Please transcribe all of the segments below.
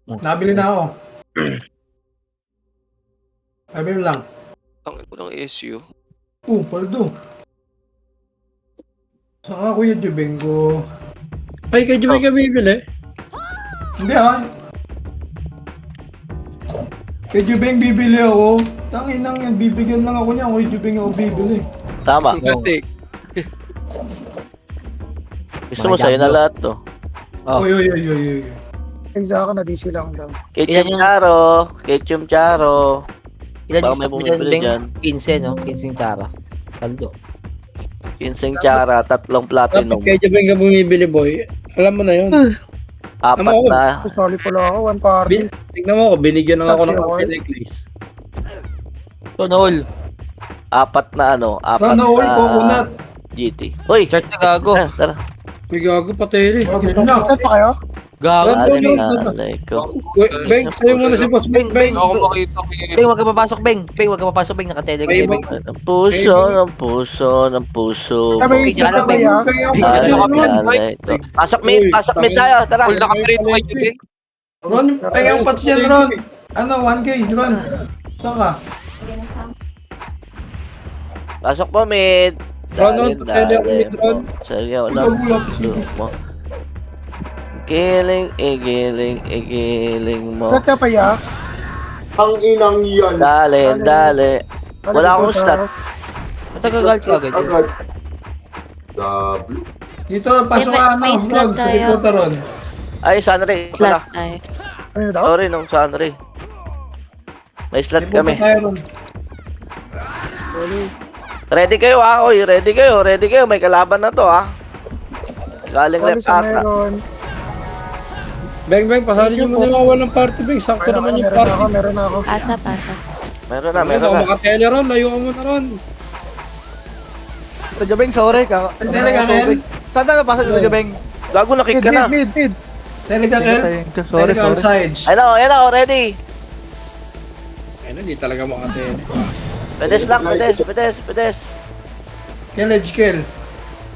Nabili na ako. Nabili lang. Tangin ko ng SU. Paldo. Saan ka, Kuya Jubengo? Ay, kay Jumay ka bibili. Hindi Kay Jubeng bibili ako. Tanginang yan, bibigyan lang ako niya. Kuya Jubeng ako bibili. Tama. Gatik. Gusto mo sa'yo na lahat to. Oh. Oy. Exacto, na-DC lang daw. Ketchup Ilan yung- Charo. Ketchup Charo. Ilan Baka yung may stock bumibili nila, Beng? dyan. 15, no? 15 tsara. Paldo. Ginseng Chara. 3 platinum. Dapat kay Jumay ka bumibili, boy. Alam mo na yun. 4 Ano? na. Sali pala ako, one party. Tignan mo ako, binigyan lang ako ng Kasi coffee necklace. Tonol. 4 na ano. 4 Sana all coconut. GT. Hoy! Start na gago. Tara. May gago patay eh. Okay na. Saan pa kayo? Gago. Ano? Alay ko. Beng, sa'yo muna si Boss Beng. Beng, Ako makita ko Beng, wag ka papasok, Beng. Beng, wag ka papasok, Beng. Nakatele Ay, kayo, Beng. Ng puso, ng puso, ng puso. Sabi, Beng, isa Beng. ba ya? Alay ko. Pasok mid tayo. Tara. All nakaprito kay Jubeng. Ron, pengang pati yan, Ron. Ano, 1K, Ron. Saan ka? Pasok po mid. Ron, patay ako mid, Ron. Sayaw ng puso mo. Giling, igiling mo. Saan ka pa ya? Ang inang yan. Dali. Wala akong stat. Matagal ka agad. Agad. W. Dito, pasok ka, May ano, slot Ron. Sa tayo. likod, Ron. Ay, Sunray. Flat Wala. tayo. Ano daw? Sorry, nung Sunray. May slot Likod kami. tayo, Ron. Ready kayo ha? Oy, ready kayo. May kalaban na to ha. Galing Sali left sa ata. meron. Beng, pasali niyo muna yung mga walang party, Beng. Sakto naman yung party. Meron ako. Pasa. Meron na. Ako makatele ron, layo ka muna ron. Ito Jobeng, sorry ka. Tele ka, Ken? Saan tayo pasok dito Jobeng? Gago, nakik ka na. Mid. Tele ka, Ken? Sorry, Tele ka on sorry. sides. Ayun ako, ready. Ayun, hindi talaga makatele. Pedes lang, pedes. Kill.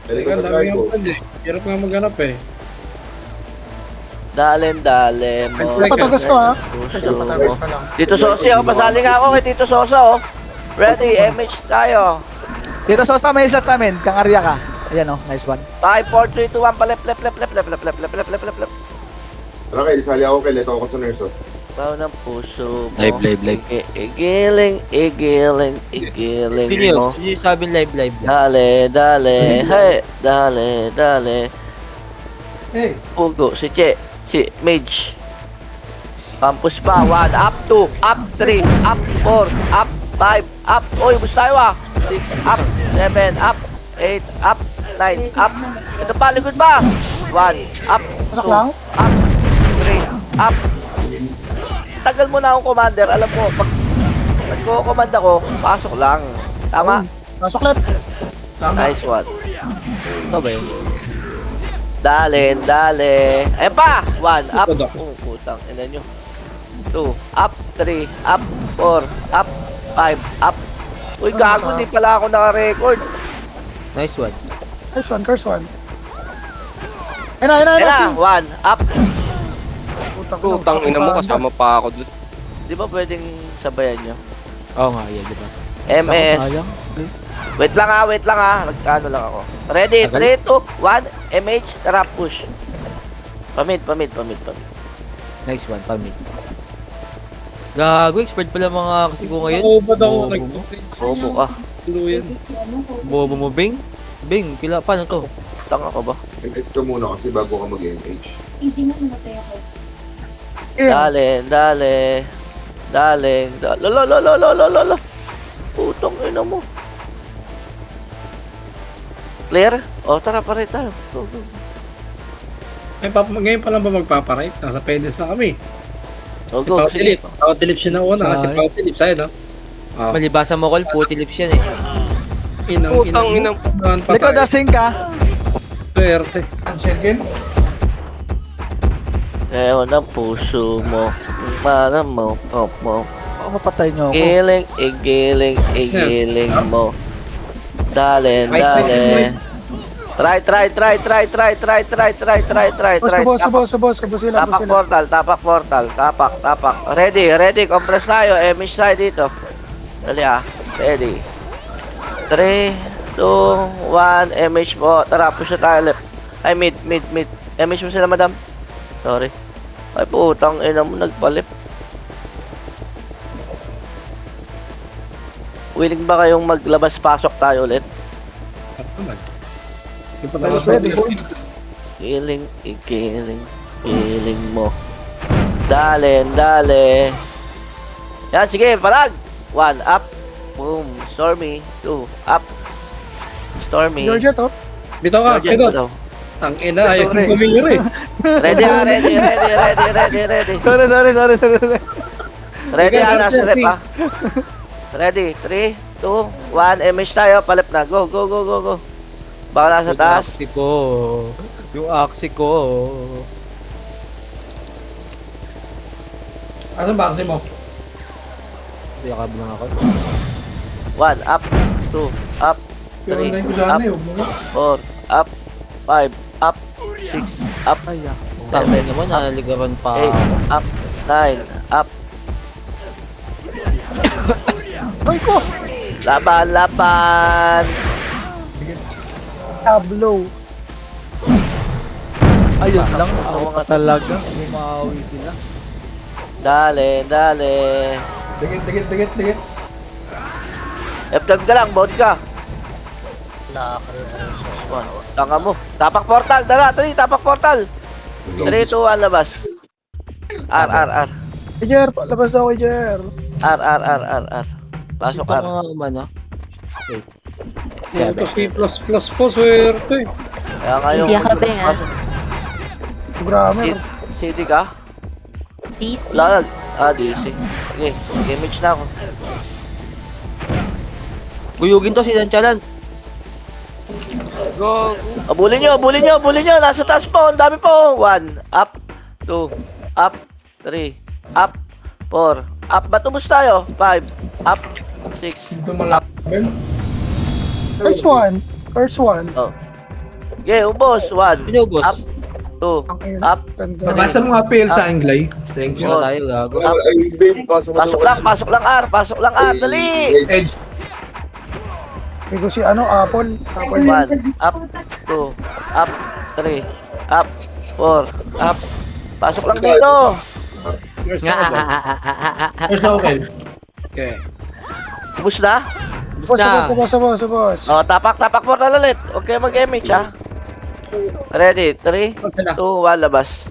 Pwede ko Ang sa dami guide ko. yung pwede. Hirap nga maghanap eh. Dale mo. Patagos ko ha. Puso Patagos mo. pa lang. Tito Sosi, oh, pasali nga ako kay Tito Sosa, oh. Ready, MH tayo. Dito sa may slot sa amin, kang area ka. Ayan oh, nice one. 5, 4, 3, 2, 1, palep. Tara kayo, sali ako kay Leto ako sa nurse. Oh. Baw ng puso mo. Live. Igiling Sino mo. yung sabi live. Dale. Hey, dale. Hey, Pugo, si Mage. Campus pa, 1, up 2, up 3, up 4, up 5, up. Oy, bus tayo ah. 6, up, 7, up, 8, up, 9, up. Ito pa, likod ba? 1, up, 2, Pasok lang? up, 3, up. Tagal mo na akong commander. Alam mo, pag nagko-command ako, pasok lang. Tama? Pasok left. Nice one. Ito ba yun? Dale. Ayan pa! 1, up. Likod ako. Putang, ina nyo. 2, up, 3, up, 4, up, 5, up. Uy, gago, di pala ako naka-record. Nice one. Curse one. Ayun na, Ayan na, si. 1, up. Putang ina mo, kasama pa ako dun. Di ba pwedeng sabayan nyo? Oo nga, yan, di ba? MS. Sayang. Wait lang ha. Nagkano lang ako. Ready? 3, 2, 1. MH, tara, push. Pamid. Nice one, pamit. Gago, expert pala mga kasi ko ngayon. Nakubad ako. Bobo mo. Bobo ka. Tuluyan. Bobo mo, Beng. Beng, paano to? Tanga ka ba? MS ka muna kasi bago ka mag-MH. Dale. Lolo. Putong ina mo. Clear? O, tara, pare tayo. Go. Ngayon pa lang ba magpaparate? Nasa pedes na kami. Go, Si Pao sige. Tilip. Pao Tilip siya na una. Si Pao Tilip sa'yo, no? Ah, Malibasa mo, Col, puti lips yan eh. Putang ina. Likod asing ka. Swerte. Ansel, Ken? Ewan ang puso mo. Para mo. Baka mapatay niyo ako. Igiling mo. Dale. Try. Boss, kabos sila, Tapak portal. Tapak. Ready. Compress tayo. Miss tayo dito. Dali Ready. 3, 2, 1. MH po. Tara, push na tayo left. Ay, mid. MH mo sila, madam. Sorry. Ay, putang ina mo, nagpalip. Willing ba kayong maglabas-pasok tayo ulit? Hindi pa tayo Pwede. Healing mo. Dale. Yan, sige, palag. 1, up. Boom. Stormy. 2, up. Stormy. Georgia to. Bitaw ka, Georgia, bitaw. daw. Ang ina, ayaw kong pumingir eh. Ready. Sorry. Ready, Sige, nasa testing. rep Ready, 3, 2, 1, MH tayo, palip na. Go. Baka nasa taas. Yung aksi ko. Ano ba kasi mo? Yakab lang ako. 1, up. 2, up. Pero 3, online ko sana up. eh. Huwag mo nga. 4, up. 5, up. 6, up. Tama naman, naliligaran pa. 8, up. 9, up. Ay ko. Laban. Tablo. Ayun lang. Ako nga Talaga. Bumawi sila. Dale. Dikit. FW ka lang, bot ka. Tanga mo. Tapak portal, dala. 3, tapak portal. 3, 2, 1, labas. R. Jer, labas daw kay Jer. R. Pasok R. Ano? Ito P++ po, swerte. Kaya ngayon. Hindi ako ba yan? Programmer. CD ka? DC. Lalag. DC. Okay, image na ako. Guyugin to si Lanchalan. Abulin nyo. Nasa taas po. Ang dami po. 1, up. 2, up. 3, up. 4, up. Batubos tayo. 5, up. 6. Ito malapin. First one. Oh. Okay, ubos. 1, Sino, boss? up. 2, Ang ina. up. Tanda. Nabasa mo nga PL sa Anglay. Thank you. Sino tayo, gago? Ay, babe, pasok Pasok lang R. Dali. Edge. May ko si Apple. 1, up. 2, up. 3, up. 4, up. Pasok lang dito. First ako ba? First ako, Kel. Okay. Ubus na? Boss. Oh, tapak portal ulit. Okay, mag-image Ready? 3, 2, 1, labas.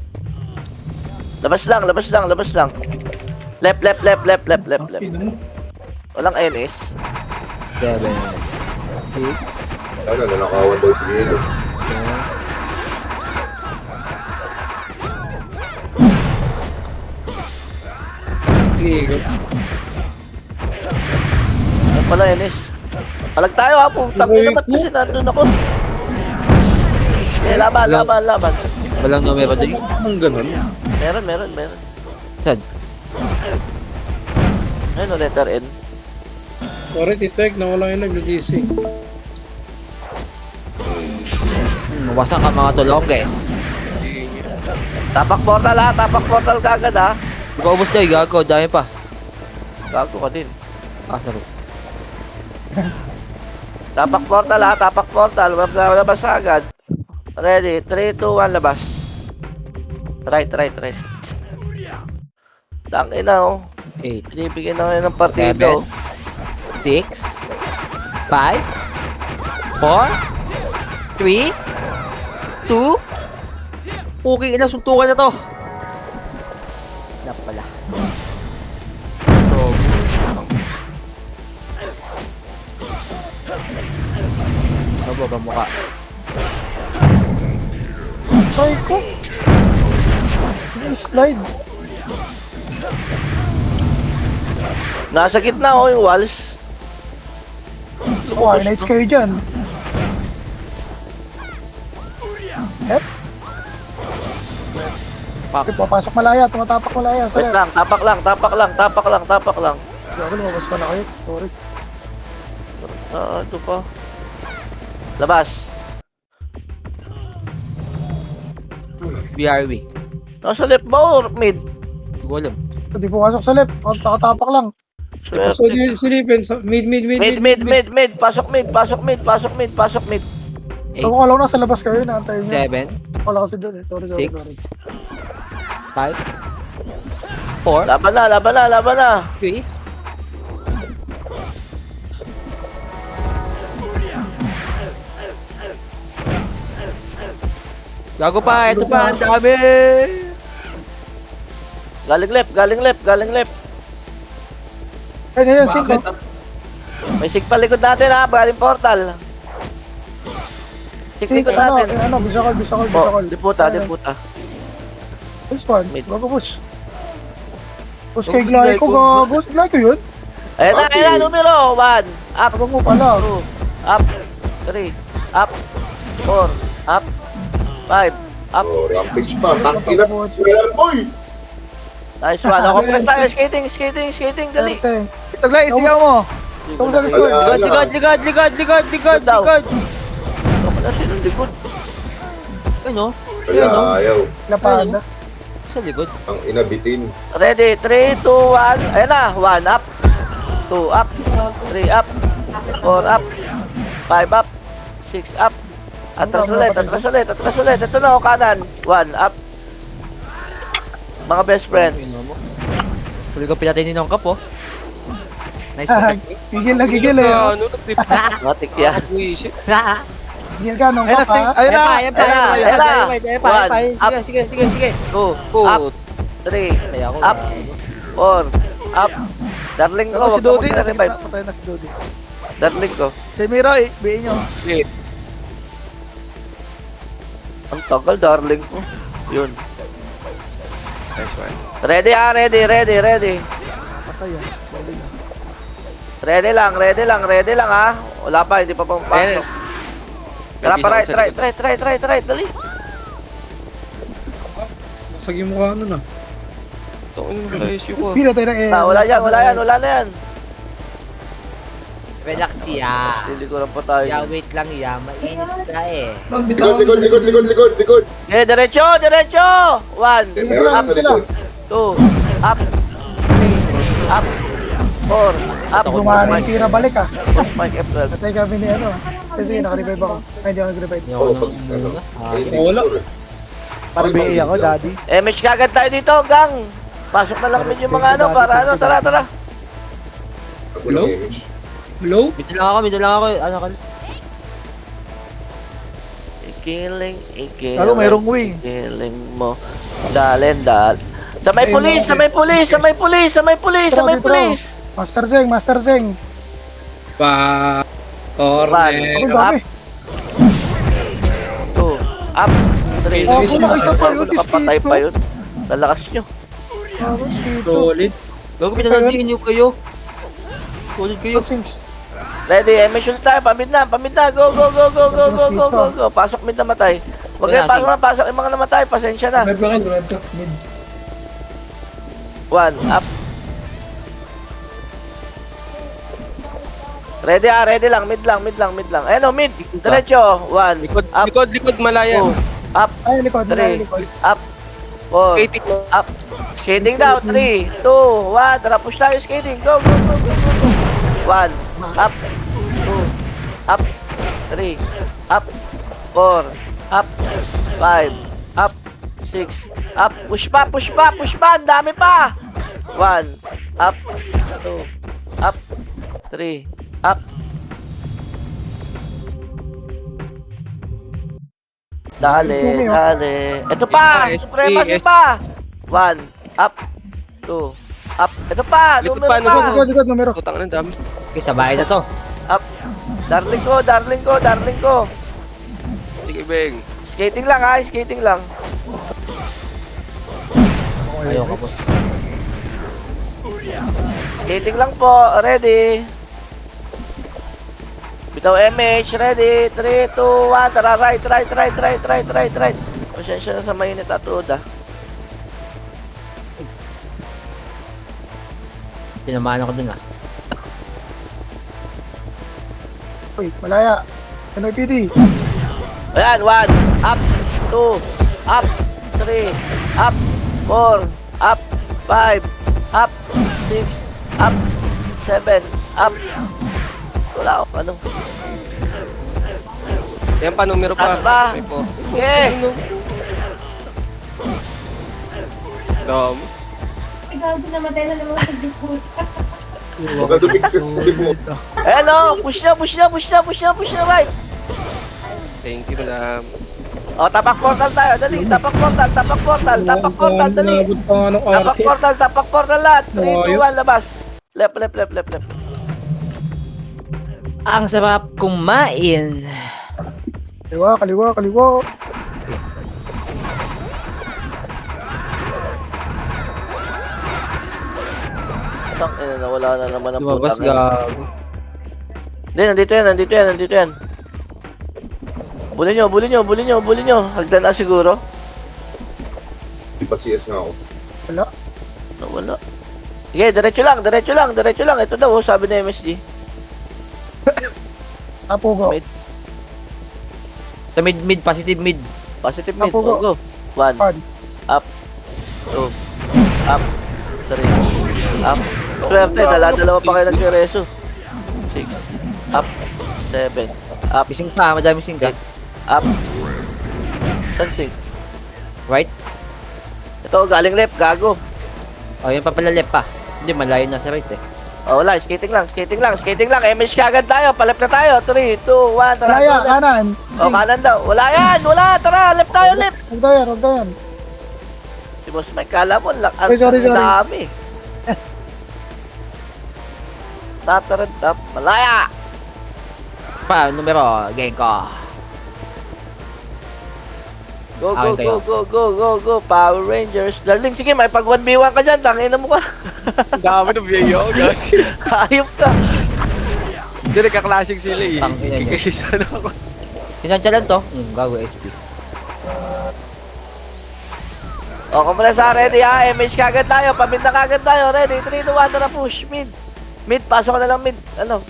Labas lang. Left. Pino mo. Walang NS. 7, 6, Ano, nanakawan daw PL. Ligo. Ano pala NS? Palag tayo putang ina ba't kasi nandun ako? Laban. walang numero doon. Ang ganun. Meron. Saan? Ayun letter N. Sorry, titek na walang ilag na GC. Mawasan ka mga tulongges. Tapak portal kagad Di ba ubos na gago? Dami pa. Gago ka din. Saro. Tapak portal. Wag na labas agad. Ready? 3, 2, 1, labas. Try. Tangina 8, Binibigyan na ngayon ng partido. 6, 5, 4, 3, 2, okay na, suntukan na to. Dapat pala. Sabog ang mukha. Ay ko. Slide. Nasa gitna yung walls. Nights kayo dyan. Yep. Papasok malaya, tumatapak malaya. Wait lang, tapak lang. Gago, lumabas pa na kayo. Sorry. Ito pa. Labas. BRB. Nasa left ba or mid? Hindi ko alam. Hindi pumasok sa left. Nakatapak lang. So, silipin. Mid. Mid. Pasok mid. Ako ko lang nasa labas kayo. Naantay mo. 7, Wala kasi doon eh. Sorry. 6, 5, 4, Laban na. 3, Gago pa, ito pa, ang dami! Galing left. Ayun, 5. May sig pa likod natin ha, galing portal. Sig likod natin. Bisakol. Oh, di puta. This one. Mid. Gago push. Push kay Glyco, gago. Glyco yun? Ayan na, numero. 1, up, Abang mo pala. 2, up, 3, up, 4, up, 5, up. Oh, rampage pa. Tangina. Well, boy! Nice one. Ako press tayo. Skating. Dali. Arte. Taglay, isigaw mo. Ikaw sa Discord. Ligod! Ako na sinong likod. Ano? Wala, ayaw. Lapada. Sa likod. Ang inabitin. Ready? 3, 2, 1. Ayan na. 1 up. 2 up. 3 up. 4 up. 5 up. 6 up. Atras ulit. Ito na, kanan. 1 up. Mga best friend. Huli ko pinatay ni Nongkap, oh. Nice one. Gigil eh. Ano, nag-tip. Matik yan. Buisit. Gigil ka nung Ayun na, kapa. ayun na. Ayan pa. Sige. 2 up. 3 Kaya ako. up. 4 up. Darling ko. Ako si Wag ka Dodi. mag-revive. Patay na si Dodi. Darling ko. Si Miroy, biin nyo. Ang tagal, darling ko. Yun. Nice one. Ready ha, ready. Patay yan. Ready lang ha. Wala pa, hindi pa pumapasok. Tara pa, right, dali. Basag yung mukha nun ah. Ito yung issue ko. Pinatay na eh. Wala na yan. Relax ya. Lilikuran pa tayo. Wait lang ya. Mainit ka eh. Likod. Okay, diretso. 1, Meron Sila. sa likod. 2, up. 4, up. Gumana yung tira balik ah. Mike F12. Patay kami ni ano. Kasi naka-revive ako. Ay, hindi ako nag-revive. Hindi Oh, ako pag nang ano. muna. Wala. Para BA ako, daddy. Match kagad tayo dito, gang. Pasok na lang medyo mga ano, para ano, tara. Hello? Hello? Mid lang ako. Ano ka? Ikiling. Lalo, mayroong wing. Ikiling mo. Dal. Sa may pulis. Master Zeng. Pa... Ang Corner. dami. 2, up. 3, Oh, kung isa pa yun, nakapatay Skito. pa yun. Lalakas nyo. Skito. Solid. Gago pinanandiin niyo kayo. Solid kayo. Sings. Ready, mission tayo. Pamid na. Go. Pasok mid na matay. Huwag Wala, kayo pasok yung mga namatay. Pasensya na. Revive ka. Mid. 1, up. Ready lang. Mid lang. Ayun o, mid. Diretso. 1, up. Likod, malayan. 2, up. Ay, likod. 3, up. 4, Skating. up. Skating daw. 3, 2, 1. Tara, push tayo skating. Go. 1, up. 2, up. 3, up. 4, up. 5, up. 6, up. Push pa. Ang dami pa. 1, up. 2, up. 3, up. Dale. Ito pa. Supremacy pa. 1, up. 2, up. Ito pa. Likod Numero pa, pa. Likod, numero. Putang ng dami. Okay, sabay na to. Up. Darling ko. Sige, Beng. Skating lang ha, skating lang. Ayaw ka, boss. Skating lang po, ready. Bitaw MH, ready. 3, 2, 1, tara, right. Pasensya na sa mainit at uda. Tinamaan ako dun ah. Uy, malaya. NYPD. Ayan, 1, up, 2, up, 3, up, 4, up, 5, up, 6, up, 7, up. Wala ako, ano? Yan pa, numero pa. Taas pa. May po. Okay. Dami. Baka dumigtas sa libo. Ayan o, push na, right. Thank you, madam. O, tapak portal tayo, dali. Tapak portal, dali. Nabot pa nga ng Tapak portal lahat. 3, 2, 1, labas. Left. Ang sarap kumain. Kaliwa. Wala na naman ang Lumabas putang. gago. Hindi, nandito yan. Bulin nyo. Hagdan na siguro. Di pa CS nga ako. Wala. Sige, diretso lang. Ito daw, oh, sabi na MSG. Apo go. Mid. Sa mid, positive mid. Positive mid. Apo, go. Go. 1, Pan. up, 2, up, 3, up. Swerte, dalawa pa kayo nagkireso. 6, up, 7, up, Missing pa, madami missing ka. up. Sensing. Right? Ito, galing left, gago. O, yan pa pala left pa. Hindi, malayo na sa right eh. Oh, wala, skating lang. MH kagad tayo, palep na tayo. 3, 2, 1, tara. Kaya, go, left. kanan. Oh, kanan daw. Wala yan, tara, left tayo, left. Huwag daw yan. Si Boss Mike, kala mo, ang Sorry. dami. Tatarantap, malaya. Pa, numero, gang ko. Go, Akin kayo. go, Power Rangers. Darling, sige, may pag 1v1 ka dyan, tangina mo ka. Dami na biyayo, gag. Ayop ka. Hindi, nagka-classic sila eh. Tangina niya. Kikisa na ako. Tinansya lang to. Gago SP. O, kumulasa, ready ha, MH kagad tayo, pamid na kagad tayo, ready, 3, 2, 1, tara, push, mid, pasok ka na lang mid, ano,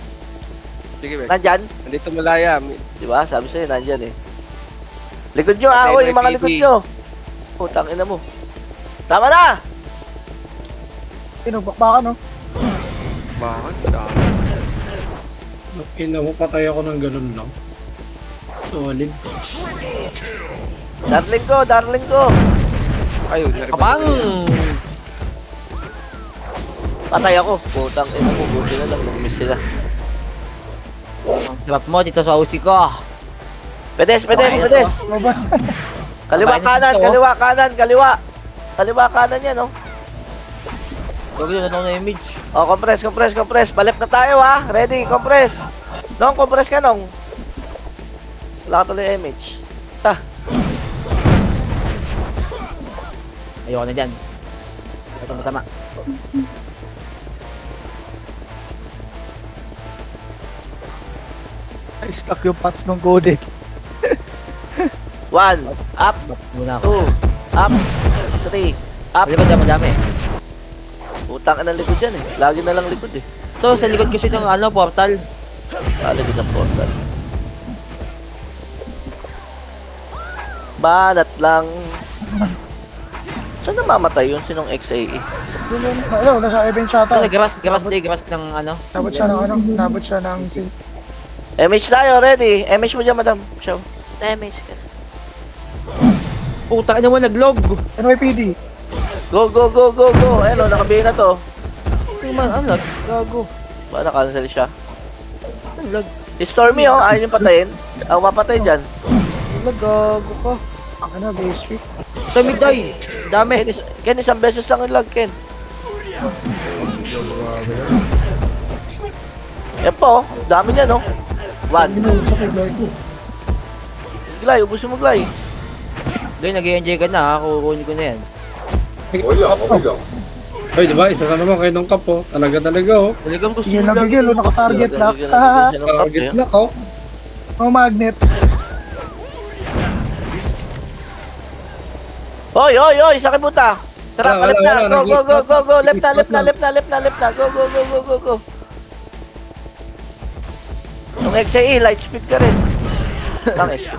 Sige, be. nandyan, Nandito malaya. di ba, sabi sa'yo, nandyan eh. Likod nyo, oy, yung mga likod nyo. Putang ina mo. Tama na! Pinubakbakan, no? Bakit? Dami. Ina mo, patay ako ng ganun lang. Solid. Darling ko. Ayun, narinig. Kapang! Patay ako. Putang ina mo, buti na lang, nag-miss sila. Ang sarap mo dito sa OC ko. Pedes. Mabas. Kaliwa Sabay na kanan, sito. Kaliwa kanan yan, oh. Gago yun, ano na image. Oh, compress. Palep na tayo, ha. Ready, compress. Nong, compress ka, Nong. Wala ka tuloy image. Ayoko na dyan. Ito matama. Stuck yung pots ng code. 1, up, Muna ako. 2, up, 3, up. Sa likod, madami. Utang ka ng likod yan eh. Lagi na lang likod eh. Ito, sa likod kasi ng ano, portal. Lagi ng portal. Banat lang. Saan namamatay yun? Sinong XAE? Nasa event siya Ito, ata. grass ng ano. Nabot siya ng sin. MH tayo, ready. MH mo dyan, madam. Show. Damage ka na. Puta ka naman, nag-log. NYPD. Go. Ayun o, nakabihin na to. Ito man, ang lag. Gago. Ba, nakancel siya. Ang lag. Si Stormy oh, ayaw yung patayin. Ako mapatay dyan. Ang lag, gago ka. Ang BSP. Ito, mid-die. Dami. Ken, isang beses lang yung lag, Ken. Yan po, dami niya, no? 1. Glay, ubusin mo, Glay. Doy, nag-i-enjoy ka na, ha? Kukunin ko na yan. Okay lang. Hoy, diba? Isa ka naman kay Nong Kap, oh. Talaga, oh. Talagang gusto Sige mo lang, lang. bigil. Naka-target lock. Target lock, oh. Mga magnet. Hoy, sa kibuta. Tara, Wala, palip na. wala, Go. Left na. Go. Yung XAE, light speed ka rin. Tangis.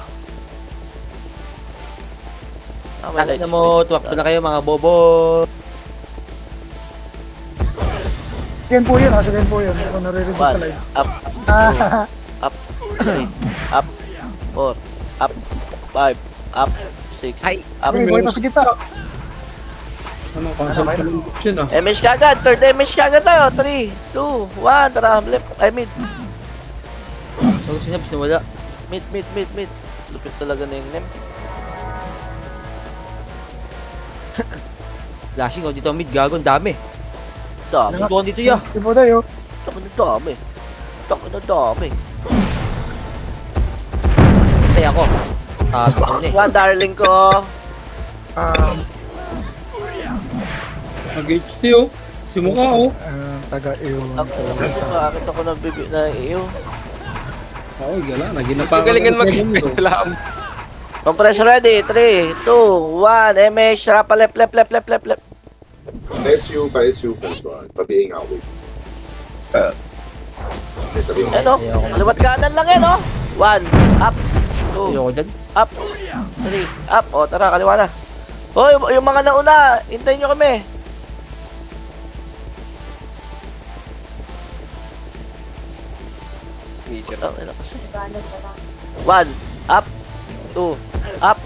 Takit na mo, tuwak na kayo mga bobo. Second po yun, second po yun. Ako naririnig ko sa 1, live. up, Ah, up, 3, up, 4, up, 5, up, 6, Ay, up. okay, boy pa sa kita. Ano, cancel ka ng option ah. Damage kagad, third damage kagad tayo. 3, 2, 1, tara, left, ay mid. Bago sinabs na wala. Mid. Lupit talaga na yung name. Flashing ako dito mid, gago, ang dami. Dami. Suntukan dito ya. Tipo tayo. Taka na dami. Taka na dami. Patay ako. Ako na eh. One darling ko. Nag-HT oh. Si mukha oh. Taga-iwan. Bakit ako na iyo? Oo, gala. Naginapa Galingan mag-invest lang. Compress ready. 3, 2, 1. MH. Rapa left. SU pa first one. Pabiing ako. Tabi mo. Ano? Kaliwat kanan lang yan, oh. 1, up, 2, Ayoko dyan. up, 3, up. O, tara, kaliwa na. Hoy, yung mga nauna, hintayin nyo kami. Miser. Oh, ano kasi? 1, up, 2, up,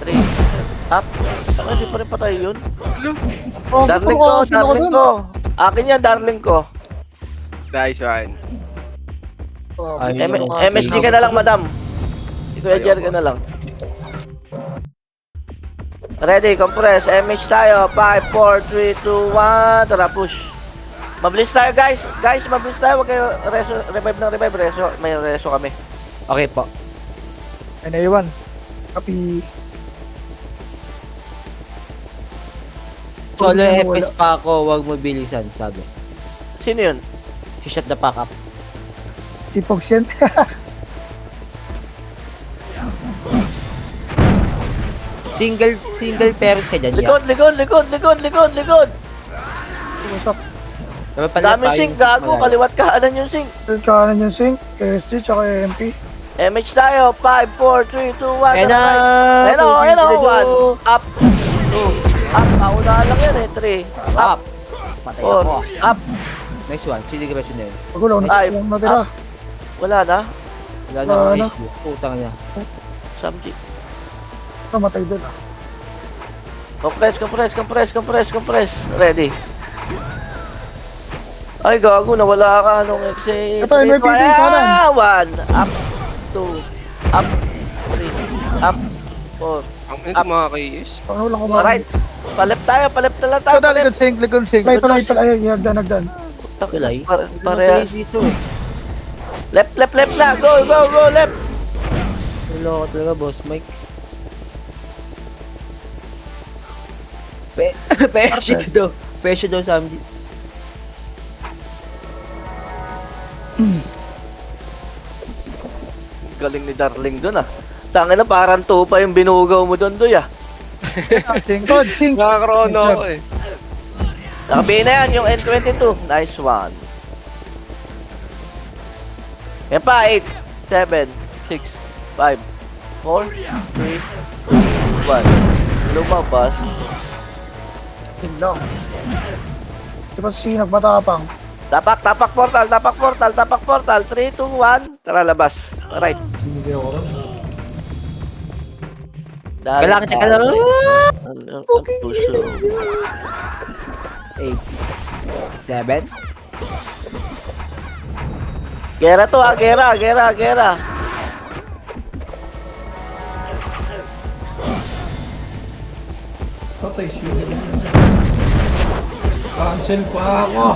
3, up. Saka hindi pa rin patay yun. Oh, Darling gusto ko, sino ko darling dun? ko. Akin yan, darling ko. Nice one. Oh, Ay, MSG ka na lang, madam. Kuya Jer ka na lang. Ready, compress. MH tayo. 5, 4, 3, 2, 1. Tara, push. Mabilis tayo, guys. Guys, mabilis tayo. Huwag kayo revive ng revive. May reso kami. Okay po. Ay, naiwan. Copy. Solo Wala. FPS pa ako, wag mo bilisan, sabi. Sino yun? Si shut the fuck up. Si Pogs yan. Single parents ka dyan, ya. Likod. Pumasok. Dapat pala Daming pa sink, yung gago. malayo. Kaliwat kahanan yung sink. Kanan yung sync, SG, tsaka MP. MH tayo. 5, 4, 3, 2, 1. Ayan na! Ayan o. Pupido! 1, up, 2, up. Paunahan lang yan eh. 3, up, Up! Patay ako. 4, up. Next one, sili ka ba siya na yun? Magulo, Ay, yung natira. Wala na. Wala na Wala akong na. issue. Putang niya. Samji. Namatay doon Compress. Ready. Ay, gago. Nawala ka. Anong exit? Ito, MPD, kanan. 1, up, 2, up, 3, up, 4. Ang ito mga kayis. Ano lang kumain. Alright. Palep tayo. Palep na lang tayo. Ito, likod sync. Play, ay, hagdan. Pilay. Parehas. Dito eh. Left na. Go, left. Wala ka talaga, boss Mike. Pesyo daw sa amin. Galing ni Darling dun ah. Tangin na parang tupa yung binugaw mo dun doy ah. Sync, God, sync. Nakakrono ako eh. Nakabihin na yan yung N22. Nice one. Yan pa, 8, 7, 6, 5, 4, 3, 2, 1. Lumabas. Yun lang. Di ba si nagmatapang? Tapak portal. 3, 2, 1. Tara, labas. Alright. Kailangan niya ka lang. Ang puso. 8 7 Gera to ah, gera. Patay siya. Cancel pa ako.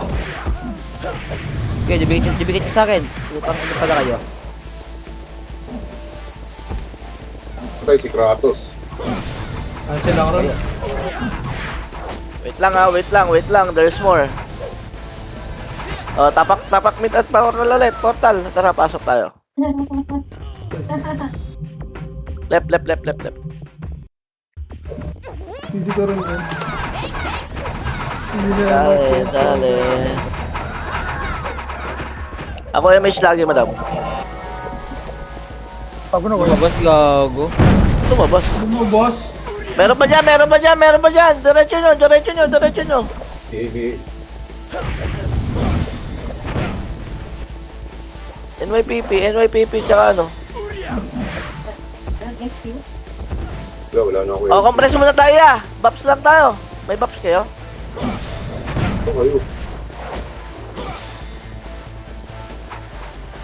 Okay, dibigit niyo sa akin. Utang ano pala kayo. Patay si Kratos. Cancel ako rin. Wait lang. There's more. Oh, tapak mid at portal ulit. Portal. Tara, pasok tayo. Left. Hindi ka rin yan. Hindi na Dale. Ako MH lagi, madam. Pag ano, wala. Lumabas gago. Lumabas. Ano mo, boss? Meron pa dyan, meron pa dyan, meron pa dyan. Diretso nyo, diretso nyo, diretso nyo. BA. NYPP, tsaka ano. Wala na ako O, compress muna tayo ah. Baps lang tayo. May baps kayo? Ito kayo.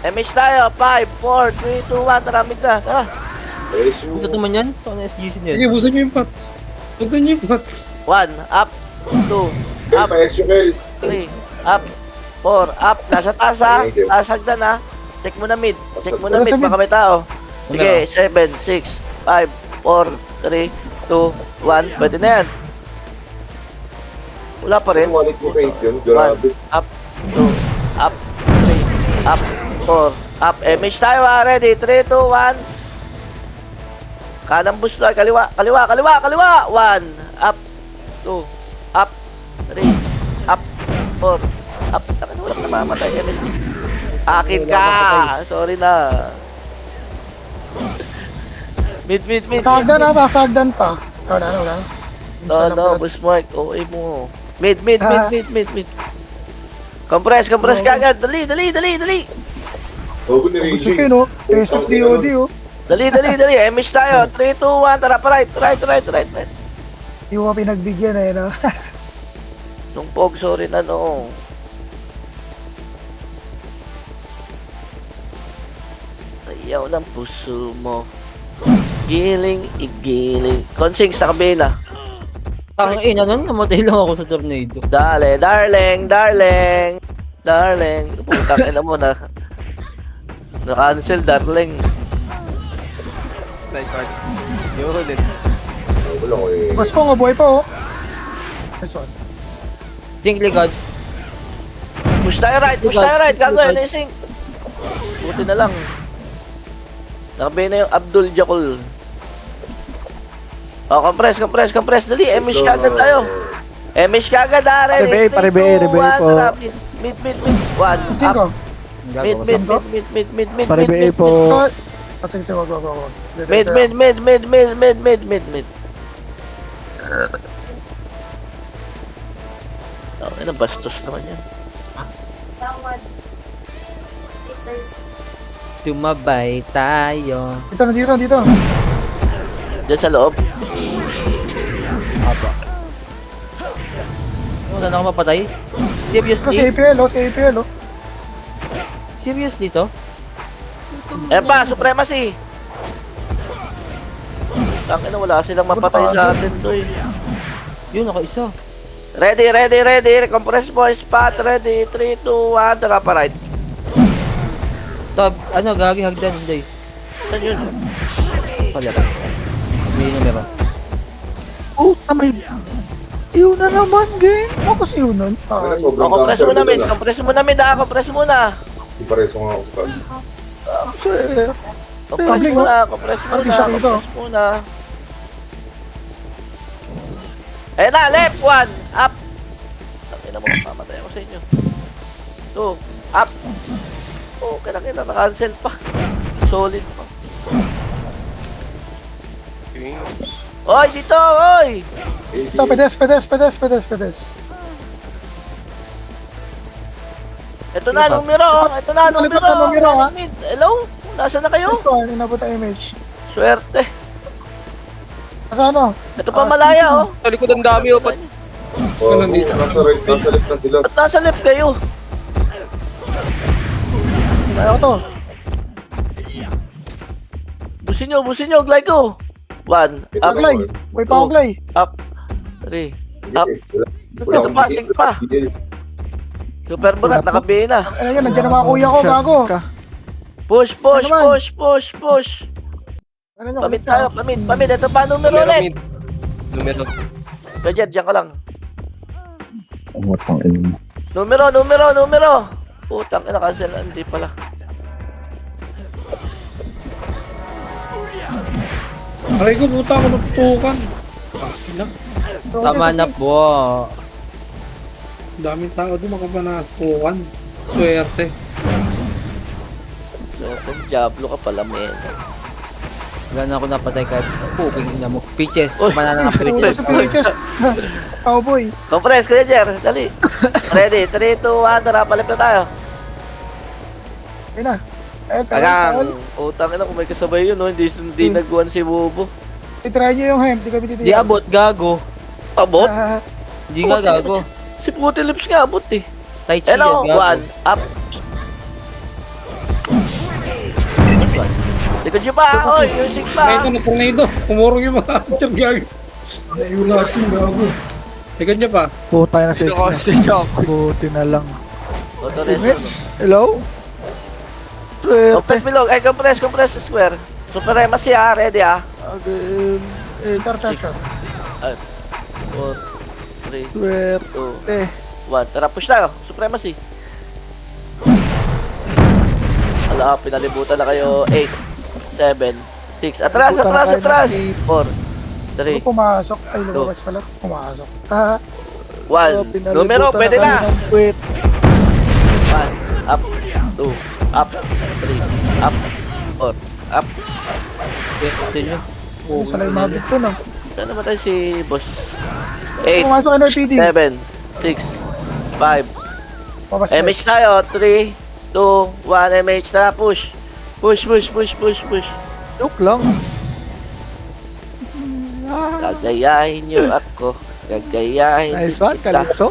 MH tayo. 5, 4, 3, 2, 1. Tara, mid na. Tara. LSU. Ito naman yan. Ito na SGC niya. Sige, butan nyo yung pots. Butan nyo yung pots. 1, up. 2, Kel, up. pa-SU, Kel. 3, up. 4, up. Nasa taas ha. Thank you. Taas hagdan ha. Check mo na mid. Check mo na Pero mid. sa mid. Baka may tao. Sige, 7, 6, 5, 4, 3, 2, 1. Pwede na yan. Wala pa rin. Wallet mo paint yun. Grabe. Up, 2, up, 3, up, 4, up. MH tayo ha. Ready? 3, 2, 1. Kanang boost tayo. Kaliwa, kaliwa, kaliwa, kaliwa. 1, up, 2, up, 3, up, 4, up. Taka na, walang namamatay. MH. Akin ka. Sorry na. Mid. Sasagdan na, sasagdan pa. Wala na. No, boss Mark. OA mo. Mid. Compress ka agad. Dali. Bago ni Gusto Raging. kayo, no? Tested DOD, oh. Dali. MH tayo. 3, 2, 1. Tara pa right. Hindi mo pinagbigyan eh, no? Nung pog, sorry na no. Ayaw ng puso mo. Igiling. Consing sa kabila. Tangin na nun. Namatay lang ako sa tornado. Dale, darling. Putang ina mo na. Na-cancel, darling. Nice one. Yun din. Wala ko eh. Mas po, buhay pa, oh. Nice one. Think likod. Push tayo right. Gago, yun yung sync. Buti na lang. Nakabay na yung Abdul Jakul. O, compress. Dali, MH ka agad tayo. MH ka agad, ha. Ready? Pare, 3, 2, 1. po. Tara, mid. 1, Gusto ko. up. Mid. Pare po. Sige, wag. Mid. Ano, bastos naman yan. Sumabay tayo. Dito. Diyan sa loob. Wala na ako mapatay. Ito si Seriously? APL, oh. Seriously to? Ayan pa, supremacy. Tangina, wala silang mapatay sa atin doy. Yun, ako isa. Ready. Compress boys, spot. Ready. 3, 2, 1. Tara pa right. Tab, gagi hagdan. Hindi. Saan yun? Pala. May numero. Oh, tamay. Yun na naman, gang. Ako si Unon. Ano, Ah, sobrang Compress cancer muna nila mid. na. Compress muna. Di pareso nga ako sa taas. Compress Hindi siya dito. muna. Ayan na, left 1. Up. Tangina mo, mamatay ako sa inyo. 2. Up. Oh, kita na-cancel pa. Solid pa. Oy, dito, oy! ito, pedes. Ito na, numero. Numero, ha? Mid. Hello? Nasaan na kayo? Nice one, inabot ang image. Swerte. Asa ano? Ito pa malaya, oh. Sa likod ang dami oh. Oh, nasa right, nasa left na sila. Ba't nasa left kayo? Ayaw to. Busin nyo, glide ko. 1. Up. Glay. Buhay pa ako, Glay. Up. 3. Up. Wala Ito pa, sing pa. Super burat, nakabihin na. Ano yan, nandiyan ang mga kuya ko, gago. Push. Ano nyo, Pamit kulit tayo, ka. pamit. Ito pa, numero ulit. Numero. Gadget, diyan ka lang. Numero. Putang ina, cancel. Hindi pala. Aray ko, puta ako natutukan. Ina, Tama na po. daming tao doon makapanatukan. Swerte. Diablo ka pala, men. Wala na ako napatay kahit puking ina mo. Peaches, Uy. manana ng Puro Peaches. sa Pilipinas. Cowboy. Compress, Kuya Jer. Dali. Ready? 3, 2, 1. Tara, palip na tayo. Ayun na. Eh, Agang. Utang ina kung may kasabay yun, no? Hindi nagbuwan si Bubo. Try nyo yung hem. Di kami titiyan. Di abot, gago. Abot? Ah, Di nga gago. Si Puti Lips nga abot eh. Tai Chi Hello, yan, gago. 1, up. Nice one. Likod nyo pa, oy, music pa. Tornado. Kumurong yung mga archer gago. Naiyo lahat yung gago. Likod niya pa. Puta na sa Buti na lang. Autoreso. Hello? Compress bilog, ay compress square. Supremacy ha, ready ha. Again. interception. 4, 3, Swerte. 2, 1. Tara, push tayo. Supremacy. Ala, pinalibutan na kayo. 8, 7, 6. Atras, Pinalibutan na atras, kayo ng atras. 4, 3, Pumasok. Ay, lumabas pala. Pumasok. Ah, 1. Numero, pwede na. 1, up, 2, up, 3, up, 4, up. Swerte nyo. sa lang mabit to, no? Saan naman tayo si boss? 8, Pumasok ka NRPD. 7, 6, 5. Pabas MH tayo. 3, 2, 1. MH na. Push. Push. Joke lang. Gagayahin nyo ako. Gagayahin Nice one, kita. Calypso.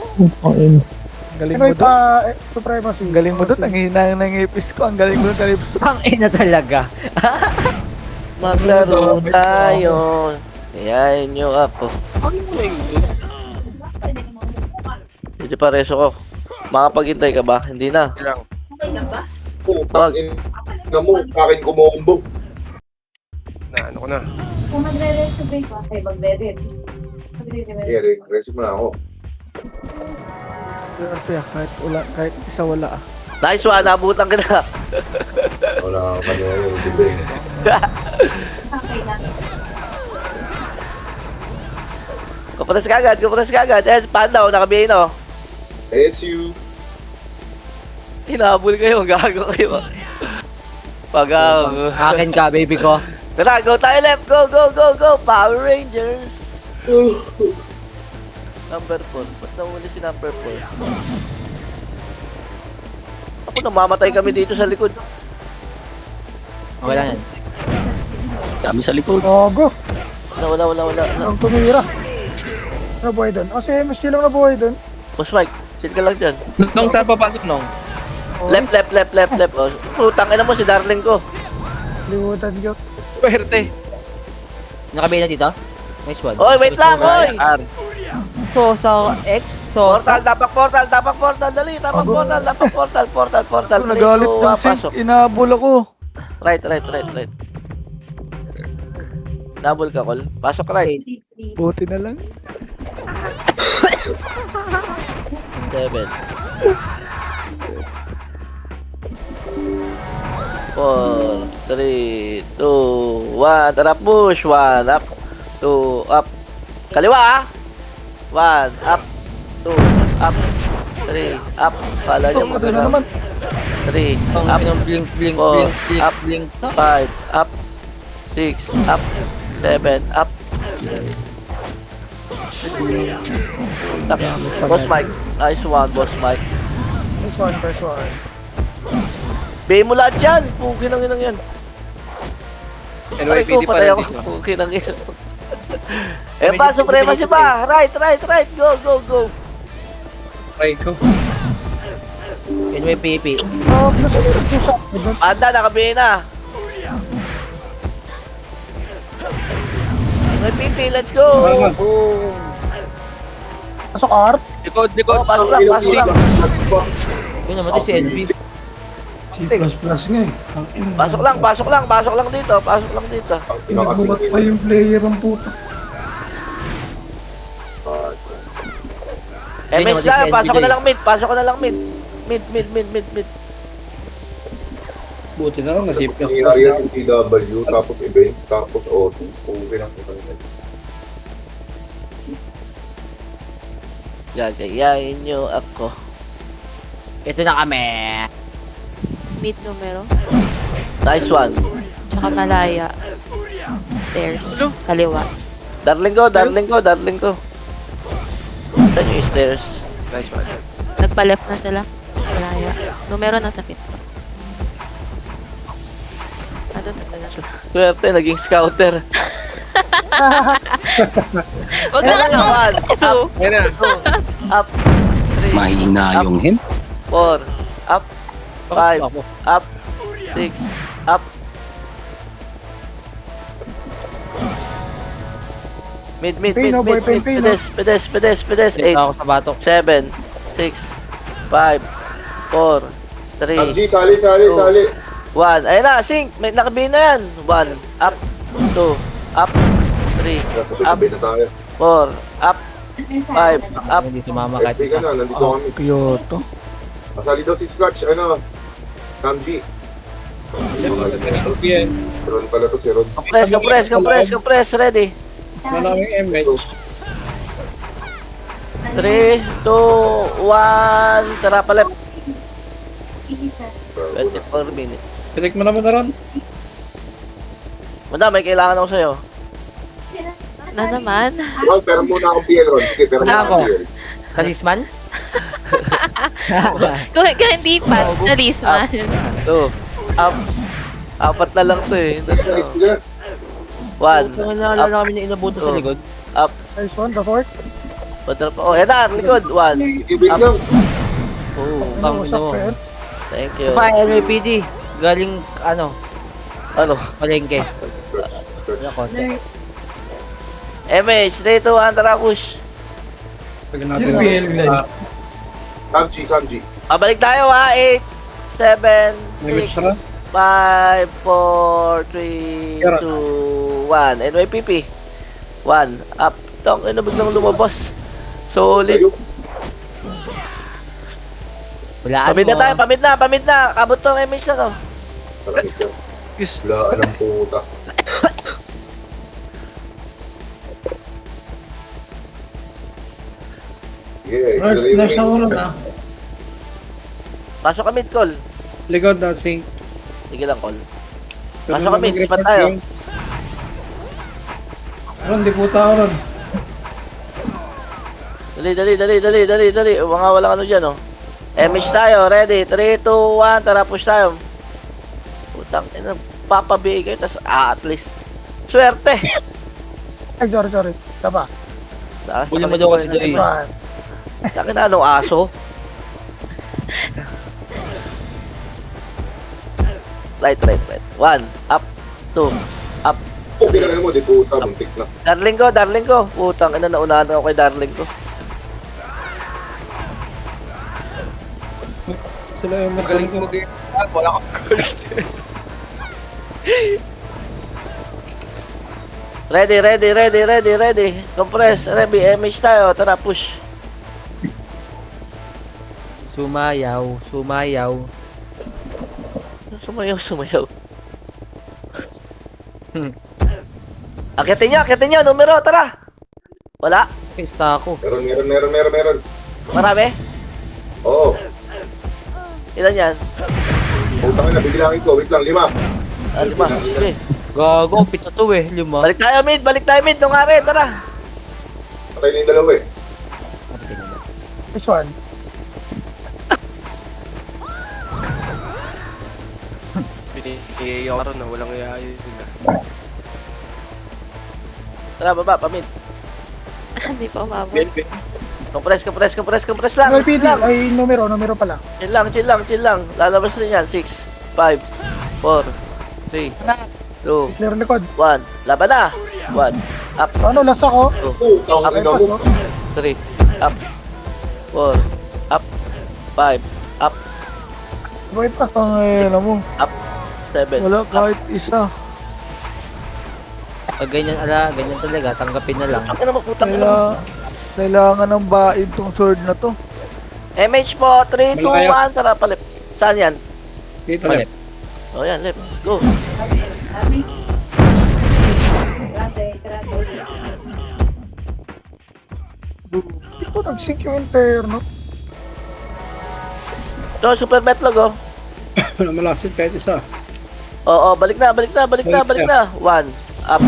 Galing Ano mo yung doon. supremacy? Ang galing mo doon. Ang hina ng ipis ko. Ang galing mo doon, Calypso. Ang ina talaga. Maglaro tayo. Gayahin nyo ako. Hindi pa reso ko. Makapaghintay ka ba? Hindi na. Putang ina mo, akin kumombo. Na ano ko na. Kung magre-resume ka, ay magre-resume. Eric, resume mo na ako. Swerte ah. Kahit isa wala ah. Nice one. Nabutan ka na. Wala kang kanina yung bibig. Okay lang. Kupunas ka agad. Eh, Pandaw, nakabihin o. SU. Hinabol kayo. Gago kayo. Pag-ang. Akin ka, baby ko. Tara, go tayo left. Go. Power Rangers. Number 4. Ba't nahuli si number 4? Ako, namamatay kami dito sa likod. Okay lang yan. Kami sa likod. Ogo. Wala. Ang tumira. Nabuhay doon. Kasi MSG lang nabuhay doon. Boss Mike, chill ka lang dyan. Nung saan papasok nung? Left. Oh, putang ina mo si darling ko. Limutan ko. Swerte. Nakabay na dito? Nice one. Oy, wait lang, oy! So, sa X, so Portal, sa... tapak portal, dali, tapak portal. Ako nagalit Three, two, ng one, sync. pasok. Inabol ako. Right. Double ka, Col. Pasok right. Buti na lang. 7. 4, 3, 2, 1. Tara, push. 1, up. 2, up. Kaliwa, ah. 1, up. 2, up. 3, up. Kala nyo Ito na naman. 3, Ang up. blink, 4, up. blink. 5, up. 6, up. 7, up. Boss Mike. Nice one, Boss Mike. First one. Bay mo lahat yan. Pugi nang inang yan. NYPD pa patay rin ako. dito. Pugi nang yan. Eh pa, supremacy pa. Right. Go. Ay ko. NYPP. Oh, plus sa Anda, nakabihin na. May pipi, let's go. Boom. Pasok art. Likod. Oh, pasok lang. Yun naman si NB. C++ nga eh. Ang ina. Pasok lang dito. Nagbubat pa yung player ang puta. Yun naman MS lang, si pasok ko NB. na lang mid. Mid. Buti na lang, nasip ka. Nangyari yan sa CW, tapos event, tapos auto. Okay lang po kanina. Gagayahin nyo ako. Ito na kami. Mid numero. Nice one. Tsaka malaya. stairs. Kaliwa. Darling ko, darling ko, darling ko. Saan yung stairs? Nice one. Nagpa-left na sila. Malaya. Numero na tapit. Ano na siya? Swerte, naging scouter. Wag na ka One, So, up, 3, Mahina yung him. 4, up, 5, up, 6, up. Mid, Pain, oh boy, pain, pain, oh. pedes, 8, Ako sa batok. 7, 6, 5, 4, 3, Tamji, sali, sali, sali. 1. Ayun na, sync. May nakabina yan. 1, up, 2, up, 3, up, Sabay-sabay na tayo. 4, up, 5, up. Hindi tumama kahit SP ka isa. na, nandito kami. Kyoto. Masali daw si Scratch, ano? Tamji. Ron pala to, si Ron. Compress, ready. Maraming MH. 3, 2, 1, tara palep. 24 minutes. Pitik mo naman na ron. Madam, may kailangan ako sa'yo. na naman. Ron, pero muna akong PL, Ron. Sige, pero muna Ako. akong PL. Talisman? Kung hindi pa, talisman. 2, up. 4 na lang to eh. SP ka na. 1, Kung naalala kami na inabuto sa likod. up. Nice one, the fourth. Patrol pa. Oh, yan na, likod. 1. Sige, wait lang. Oh, Ano, usap pa yan. thank you. Pa, LAPD. Galing, Ano? palengke. Scratch. Wala konti. MH, 3, 2, 1, tara push. Pag Sino natin. PL Glenn? Samji. Balik tayo ha. 8, 7, May 6, match na. 5, 4, 3, Kira. 2, 1. NYPP. 1. Up. Tang, ano biglang lumabas. Solid. Ayun. Walaan Pamid na mo. tayo, pamid na. Kabot tong MH na to. Maramit yan. Wala, alam puta. Yeah, Nurse, clear nurse yung ako main. ron ah. Pasok ka mid call. Likod na sync. Sige lang call. Pasok kami, spot tayo. Ron, di puta ako ron. Dali. Mga walang ano dyan, oh. MH tayo, ready. 3, 2, 1, tara push tayo. Putang, papabigay, tas at least. Swerte. Ay, sorry. Taba. Huli mo daw kasi doon. Nice one. Sakin na, anong aso? Right. 1, up, 2, up. Okay lang mo, di puta, muntik na. Darling ko. Putang, ina, naunahan ako kay darling ko. Sila yung magaling ko. Wala ka. Ready. Compress, ready, MH tayo, tara push. Sumayaw. Sumayaw. Akitin nyo, numero, tara. Wala, Pista ako. Meron. marami. Oo. Ilan yan? Putang na, bigilangin ko. Wait lang, 5. 5, sige. Gago, 7 to eh. 5. Balik tayo mid, nung are, tara. Patay na yung dalawa eh. Nice one. Pinigay ako ron na walang iayo. Tara, baba, pamid. Hindi pa umabot. Compress lang. LPD, ay numero pala. Chill lang. Lalabas rin yan. 6, 5, 4, 3, 2, Clear likod. 1. Laban na. 1, up, So ano, last ako. Putang Ay, ina pass, mo. no? 3, up, 4, up, 5, up, Buhay pa. Pangayala mo. 7. Wala kahit isa. Pag ganyan talaga, tanggapin na lang. Ang ina mo, putang ina. Kailangan ng bain tong sword na to. MH po, 3, 2, 1. Tara, palip. Saan yan? Dito Palit. left. O yan, left. Go. Ito, nag-sync yung inferno. So, super metlog, oh. Wala malasit kahit isa. Oo, balik na. 1, up,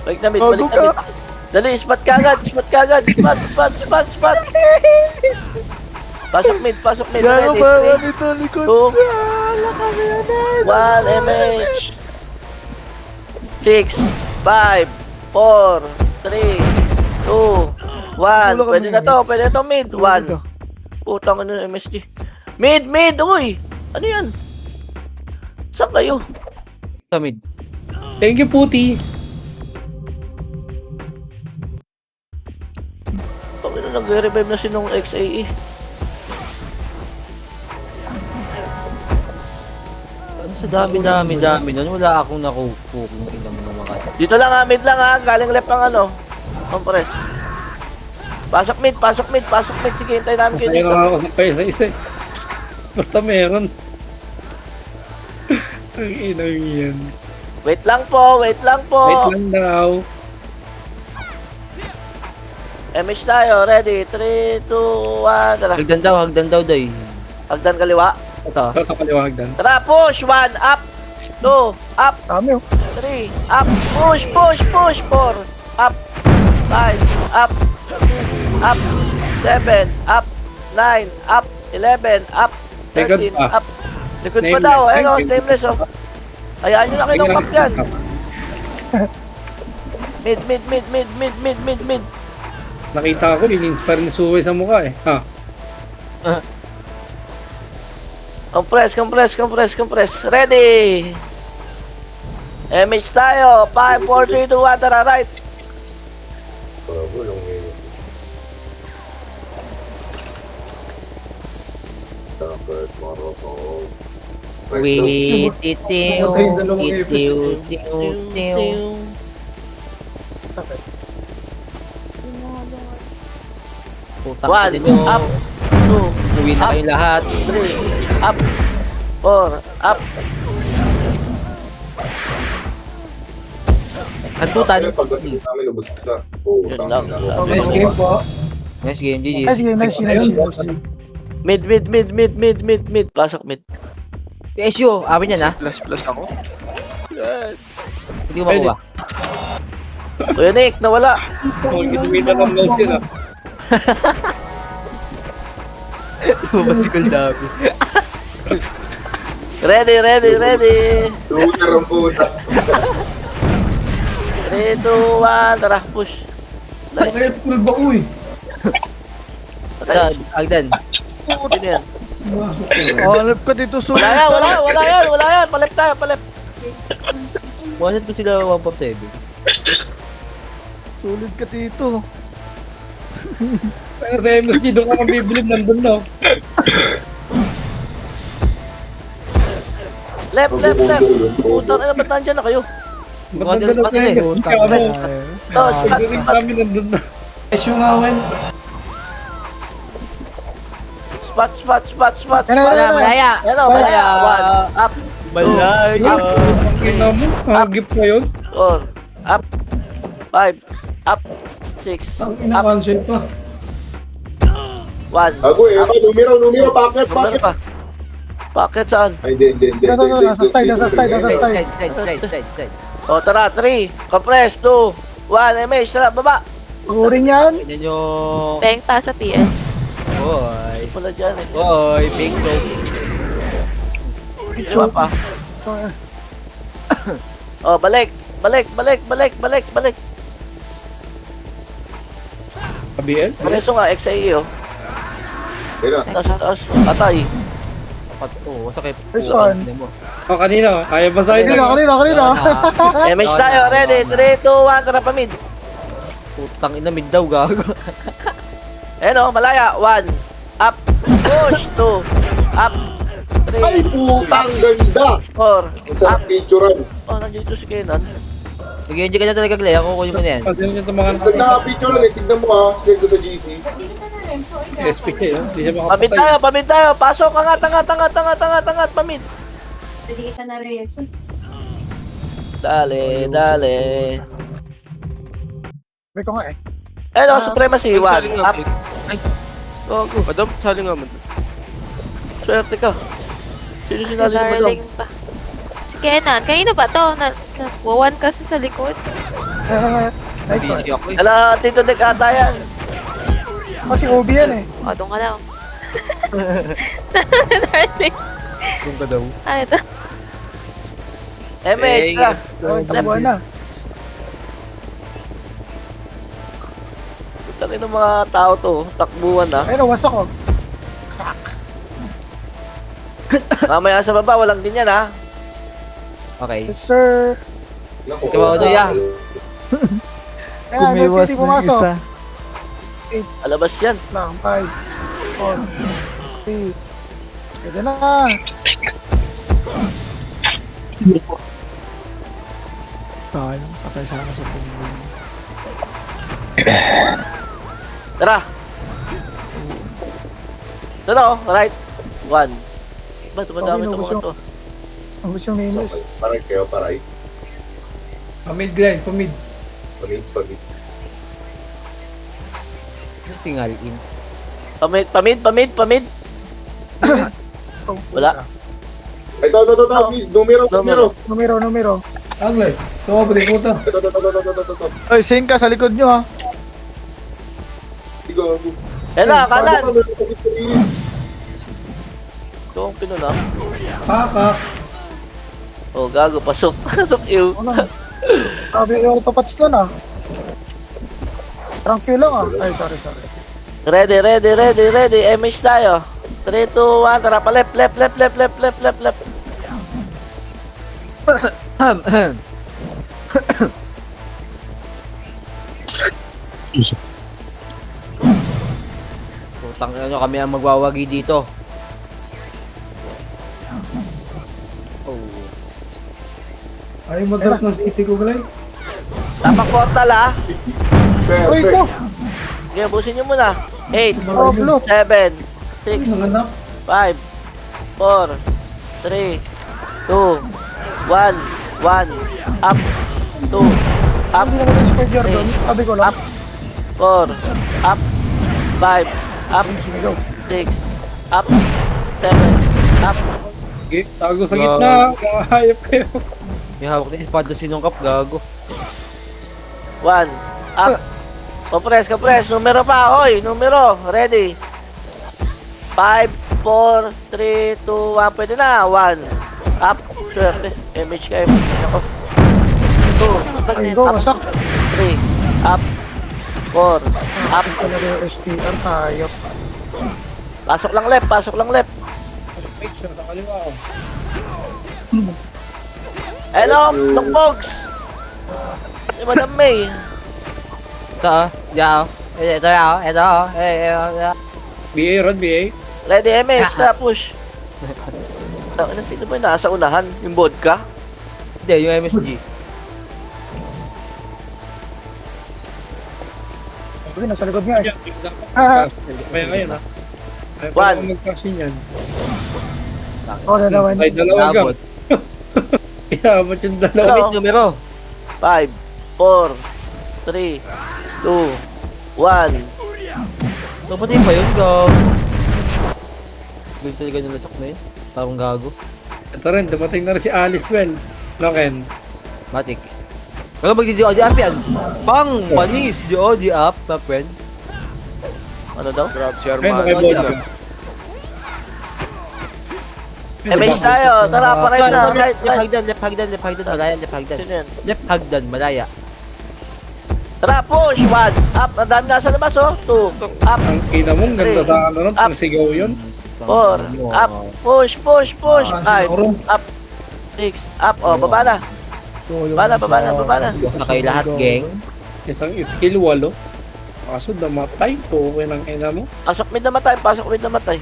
Balik na mid, balik na mid. Dali, spot ka agad, spot ka agad. Spot. Pasok mid. Gago Ready, ba? 3, Ito, likod. 2, Wala kami yan. 1, MH. 6, 5, 4, 3, 2, 1. Pwede na to, mid. 1. Putang ano yung MSG. Mid, uy! Ano yan? Saan kayo? Tamid. Thank you, puti. Bakit na nag-revive na sinong XAE? Ano sa dami nun? Wala akong nakukuking ina mo ng mga sa... Dito lang ha, mid lang ha. Galing left ang ano. Compress. Pasok mid. Sige, hintay namin kayo Kaya dito. nga ako sa isa-isa. Basta meron. Ang inang yan. Wait lang po. Wait lang daw. MH tayo. Ready? 3, 2, 1. Tara. Hagdan daw, day. Hagdan kaliwa. Ito. Ito kapaliwag dan. Tara, push. 1, up. 2, up. Dami oh. 3, up. Push. 4, up. 5, up. 6, up. 7, up. 9, up. 11, up. Likod 13, pa. up. Likod pa Nameless. daw. Ayun o, Nameless. nameless o. Hayaan nyo na kinukap yan. Mid. Nakita ko, in-inspire ni Suway sa mukha eh. Ha? Compress. Ready! MH tayo. 5, 4, 3, 2, 1. Tara, right. Bago lang ngayon. Dapat marunong. Wait, itiw. Putang 1, ina nyo. up. 2, Uwi na kayong lahat. 3, up. 4, up. Kantutan. Pagdating namin, ubos na. Oo, Yun tama lang. na. Nice game po. Nice game, GG. Nice game. Mid. Pasok mid. PSU, amin yan ha. Plus ako. Hindi ko makuha. Kuya Nick, nawala. Pag-gitwita ng mouse yun ah. Lumabas si Kuldabi. Ready. Shooter ang puta. 3, 2, 1. Tara, push. Kaya full ba ko eh. Agdan. Sino yan? Masok ko. Hanap ka dito, Wala yan. Palep tayo. Wanted ko sila 1.7. Sulit ka dito. Pero sa MSG, doon ka mabibilib, nandun na. Left. Putang ina, ba't nandyan na kayo? Ba't nandun na sa MSG? Ano? Nandun kami, nandun na. Nice yung awen. Spot. Malaya. Hello, malaya. 1, up. Malaya. Ang ina mo, hagip na yun. 4, up. 5, up. 6, Ang ina-cancel pa. 1. Ako eh, numero, bakit? Bakit saan? Ay, hindi. Nasa slide. Slide. O, tara, 3. Compress, 2, 1. MH, tara, baba. Uring yan. Tignan nyo. Beng, taas sa TS. Boy. Wala dyan eh. Boy, big joke. Iba pa. O, balik. KBL? Preso nga, XAE o. Kaya Taas. Atay. Oo, sakit. First one. O, kanina, kaya ba sa'yo? Kanina. MH tayo, ready. 3, 2, 1. Tara, pamid. Putang ina, mid daw, gago. Ayan o, malaya. 1, up. Push, 2, up. 3, ay, putang ganda! 4, up. Isang picturean. Oh, nandito si Kenan. Nag-enjoy ka na talaga, Clay. Ako kunin ko na yan. Kasi nyo itong mga Nagka-picturean eh, tignan mo ha, send ko sa GC. SPK, oh. Hindi siya Pamid makapatay. tayo. Pasok, angat. Pamid. Pwede kita na reso. Dale. May ko nga eh. Ayan o, Supremacy. 1, Saling nga, up. Gogo. Madam, saling nga, madam. Swerte ka. Sino sinali ni Madam? Darling pa. Si Kenan, kanino ba to? Wawan kasi sa likod. Nice one. Busy ako eh. Ala, Tito Dek ata yan. Kasi OB yan eh. O, doon ka daw. Yung ka daw. Ano ito? MH na. Oh, tabuhan na. Tangin ng mga tao to. Takbuhan na. Ayun, wasak ko. Mamaya sa baba, walang din yan ha. Okay. Yes, sir. Naku, Ikaw, Doya. Kaya, Kumiwas hindi ng pumasok. isa. Alabas yan. Lang, 5, 4, 3. Pwede na. Sayang, patay sana sa punggung. Tara. Tara oh, right. 1. Ba, dumadami Okay, ito ubos mga yung- to. Ang gusto yung minus. Paray kayo, paray. Pamid, Glenn, pamid. Pamid. Singal in. Pamid. Oh, Wala. Ay, ito. Numero. Aglay. Ito, pre, puta. Ito. Ay, sing ka sa likod nyo ha. Sigo. Yan na, kanan. Ito ang pinuna. Pakak. Oh, gago, pasok. Pasok ew. Ano? Sabi yung autopats na na. Tranquil lang ah. Ay, sorry. Ready. MH tayo. 3, 2, 1. Tara pa, left. Putang ano kami ang magwawagi dito. Oh. Ayaw mag-drop ng city ko, Glenn. Tapak portal ha. Uy, Perfect. ko! Okay, busin nyo muna. 8, Oh, blue. 7, 6, Nanganak. 5, 4, 3, 2, 1, 1, up, 2, up, Hindi naman yung squad yard doon. Sabi ko lang. up, 4, up, 5, up, Sige, go. 6, up, 7, up. Okay, tago sa gitna. Mga hayop kayo. May hawak na espada sinungkap, gago. 1, up. Compress. Numero pa, oy. Numero. Ready. 5, 4, 3, 2, 1. Pwede na. 1. Up. Swerte. MH ka, MH. Ako. 2, Ay, go, wasak. 3. Up. 4. Up. Kasi talaga yung STR tayo. Pasok lang left. Make sure, nakaliwa ako. Hello, Tukbogs. Si Madam May. Ito oh. Diyan oh. Ito oh. Ito oh. BA, Rod, BA. Ready, MH. Sa push. Ano, sino ba yung nasa unahan? Yung vodka? Hindi, yung MSG. Uy, nasa likod nga eh. Yan, dapat Ah, kaya ngayon ha. Ay, One. paano mag-cashin yan? oh, nanawan. Ay, dalawa ka. Abot. Iabot yung dalawa. Gamit numero. 5, 4, 3, 2, 1. Dapat yun pa yun, gago. Ganyan talaga yung lasak na yun. Parang gago. Ito rin, dumating na rin si Alice Well. Loken. Matik. Kaya magdi-DOD up yan. Pang panis, DOD up, my friend. Ano daw? Grab si Ayun, Armando. nakibod. MH tayo. Tara, paray na. Right. Left hagdan, malaya, left hagdan. Sino yan? Left hagdan, malaya. Tara, push. 1. Up. Ang dami nasa labas, oh. 2. Up. Ang ina mo, ang ganda sa ano nun, Up. pang sigaw yun. 4. Up. Push. 5. Up. 6. Up. Oh, baba na. Baba na. Sa kay lahat, gang. Isang skill 8. Kaso damatay po, ng ina mo. Pasok mid namatay.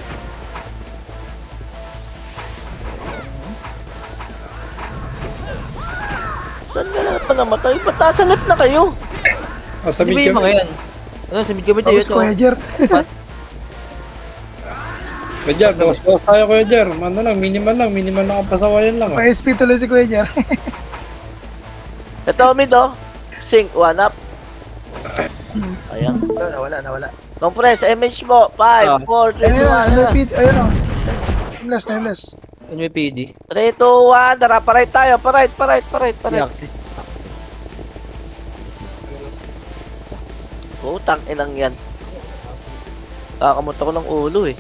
Saan ka na pa namatay? Ba't nasa left na kayo? Sa Hindi ba mid yung mga kami. yan? Ano, sa mid kami tayo Tapos ito. Kuya Jer. Kuya Jer, bawas tayo Kuya Jer. Ano lang, minimal lang ang pasawayan lang. Ah. Pa-SP tuloy si Kuya Jer. Ito mid, oh. Sync. 1 up. Ayan. Nawala. Compress. MH mo. 5, 4, 3, 2, 1. Ayun o. Nameless. Ano yung PD? 3, 2, 1. Tara, pa-right tayo. Pa-right. Yaksi. Putang inang yan. Kakamot ako ng ulo eh.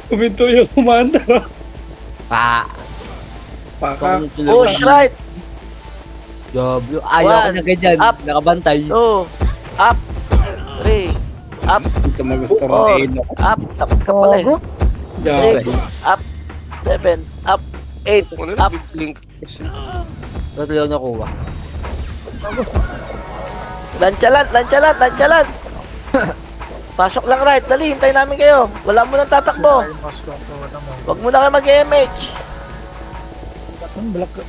Kuminto yung commander. Pa. Paka. Push right. Diablo. Ayaw ko One. na ganyan. Up. Nakabantay. 2. Up. 3. Up. Dito magusto 4. Up. Takot ka pala eh. Gago. 6. Up. 7. Up. 8. Ano Up. na, blink kasi. Tatlo na kuha. Lanchalan. Pasok lang right. Dali, hintayin namin kayo. Wala mo nang tatakbo. Huwag mo na kayo mag-MH.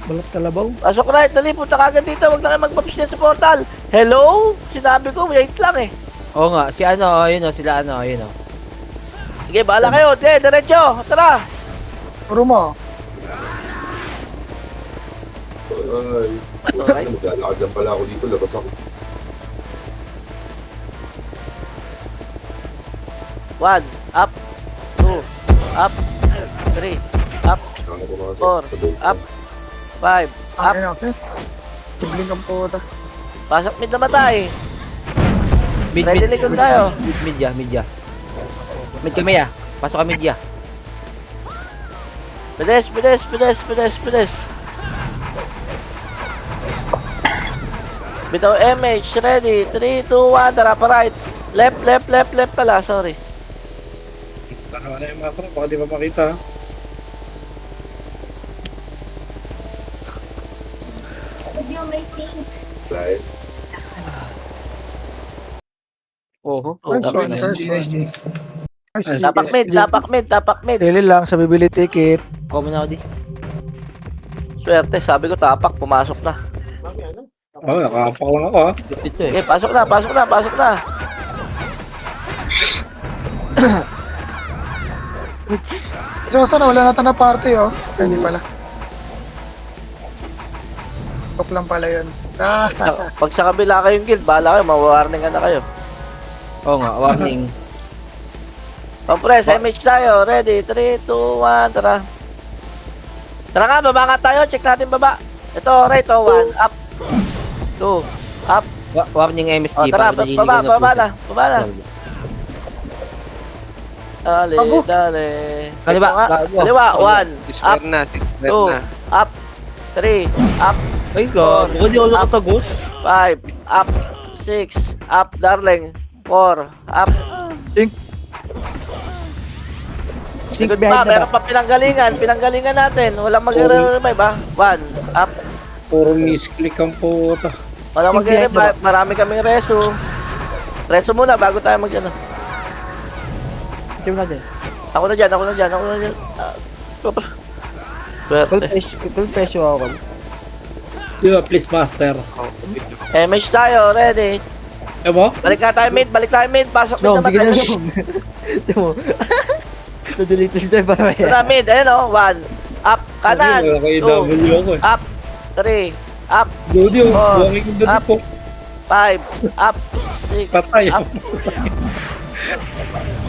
Balat kalabaw. Pasok right. Dali, punta ka agad dito. Huwag na kayo mag-pops sa portal. Hello? Sinabi ko, wait lang eh. Oo nga, si ano, yun o, sila ano, yun o. Sige, bahala kayo. Diretso. Tara. Puro mo. Ay, maglalakad lang pala ako dito, labas ako. 1. Up. 2. Up. 3. Up. Ano ko mga Four. Up. 5. Up. Ano kasi? Sibling ang puta. Pasok mid na matay. Mid, Ready likod tayo. Mid ya. Mid kami ya. Pasok kami ya. Pedes. Bitaw MH. Ready. 3, 2, 1. Tara pa right. Left pala. Sorry. Ano na yung mga pro, baka di pa makita. Flight. Oho. Nice one, first one. Nice. Tapak mid. Dili lang sa bibili ticket. Common ako di. Swerte. Sabi ko tapak. Pumasok na. Oh, nakapak lang ako ha. Dito eh. Okay, pasok na. So, sana wala natin na party, oh. Ay, hindi pala. Top lang pala yun. Ah, Pag sa kabila kayong guild, bahala kayo. Mawarning na kayo. Oo nga, warning. Compress, MH tayo. Ready? 3, 2, 1. Tara. Tara nga, baba nga tayo. Check natin baba. Ito, right. 1. Up. 2. Up. Warning MSG. O, tara. para naliligaw Baba na. puso. Baba na. Dali, Bago. dali. Kaliwa, Ito nga. bago. Kaliwa. 1. Up. Square na, square 2. na. Up. 3. Up. Ay, God. Baka di ako nakatagos. 5. Up. 6. Up, darling. 4. Up. Sneak Good behind pa, na ba? meron pa pinanggalingan natin. Walang mag-revive ba? 1. Up. Puro misclick ang puta. Walang Sige, mag-revive. Marami kaming reso. Reso muna bago tayo mag-ano. Ito na din. Ako na dyan. Full presyo ako. Di ba, please master. MH tayo, ready. Eh mo? Balik tayo mid. Pasok No, mid sige na naman. lang. Ito mo. Nadelete sila pa ba Ito na mid, ayun o. 1. Up, kanan. Wala kayo 2. W ako eh. Up. 3. Up. Dodi oh, Oh, buwangin ko dito up. po. 5. Up. 6. Patay. Up.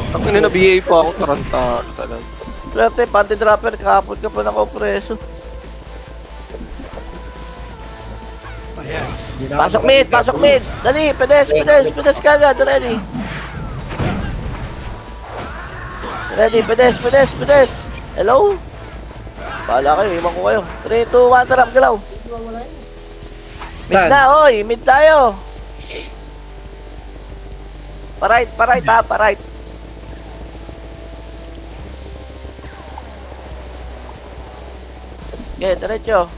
Ang ina na BA pa ako, taranta talaga. Swerte, panty dropper. Kahapon ka pa naka-preso. Pasok mid. Dali, pedes kagad. Ready. Pedes. Hello? Bahala kayo, iwan ko kayo. 3, 2, 1, tara, galaw. Mid Saan? na, oy, mid tayo. Pa-right ha, pa-right. Okay, diretso.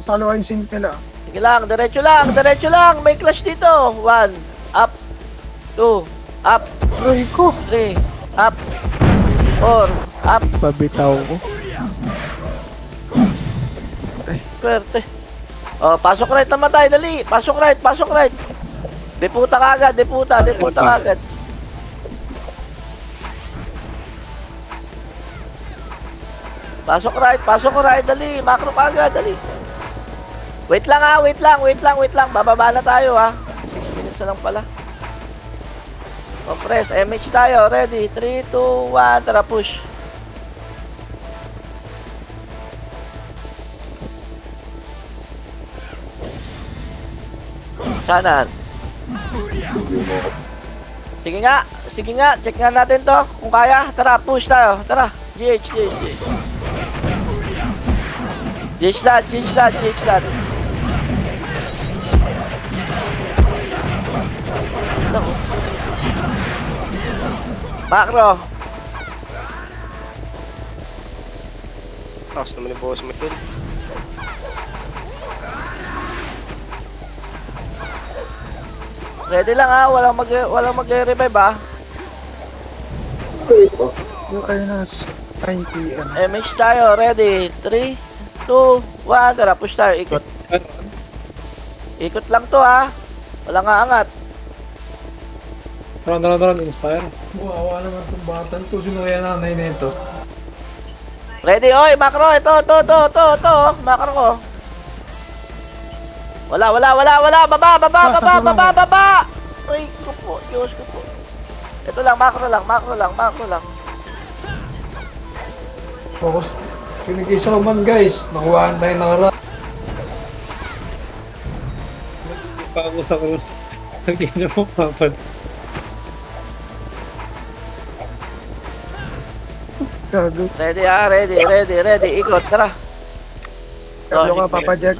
salo yung sync nila. Sige lang, diretso lang. May clash dito. 1, up. 2, up. Aray ko. 3, up. 4, up. Pabitaw ko. Swerte. Oh, pasok right na matay, dali. Pasok right. Deputa kagad. Pasok right, dali. Macro kagad, dali. Wait lang. Bababa na tayo ha. 6 minutes na lang pala. Compress, MH tayo. Ready? 3, 2, 1. Tara, push. Kanan. Sige nga, check nga natin to. Kung kaya, tara, push tayo. Tara, GH. GH lahat. Macro. Tapos naman yung boss Michael. Ready lang ha, walang mag-revive ha. Yung kayo na 9 PM. MH tayo, ready. 3, 2, 1, tara, push tayo, ikot. Ikot lang to ha. Walang aangat. Run, inspire. Wawa naman itong batan to. Sino kaya nanay nito? Ready, oy, macro, ito, macro ko. Wala, baba! Ay, ko po, Diyos ko po. Ito lang, macro lang. Focus. Kinikisaw man guys. Nakuhaan tayo ng rat. Pa ako sa cross. Hindi na mo papad. Gago. Ready ha, ready. Ikot, tara. Gago ka, Papa Jack.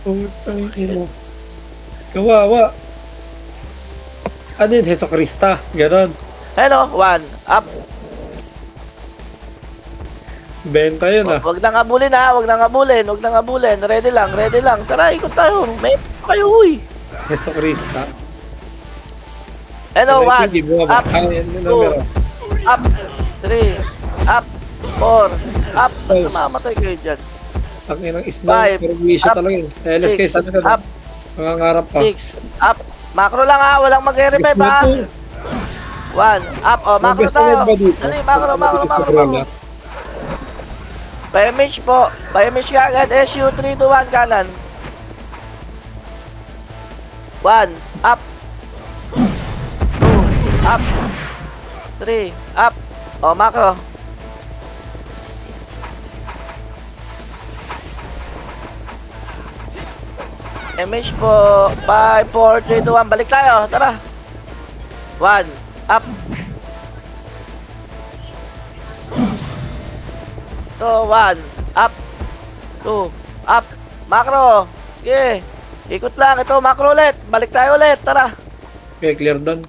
Putang ina. Kawawa. Ano yun? Heso Krista. Ganon. Hello, 1, up. Benta yun ah. Wag nang abulin. Ready lang. Tara, ikot tayo. May kayo, huy. Heso Krista. Hello, 1, up, Ay, yan 2, yung numero. up, 3, up, 4, up. Sus. Mamatay kayo dyan. Ang inang isla. 5, Pero wisyo up, talaga yun. LSK 6, sana ka. up, Mangangarap pa. 6, up. Macro lang ha, walang mag-revive ha. 1, up, oh, macro Mag-best tayo. ba dito? Dali, macro. Pa-image po. Pa-image ka agad. SU 3 to 1 kanan. 1, up. 2, up. 3, up. Oh, macro. Image po. 5, 4, 3, 2, 1. Balik tayo. Tara. 1, up. 2, 1, up. 2, up. Macro. Sige. Ikot lang. Ito, macro ulit. Balik tayo ulit. Tara. Okay, clear doon.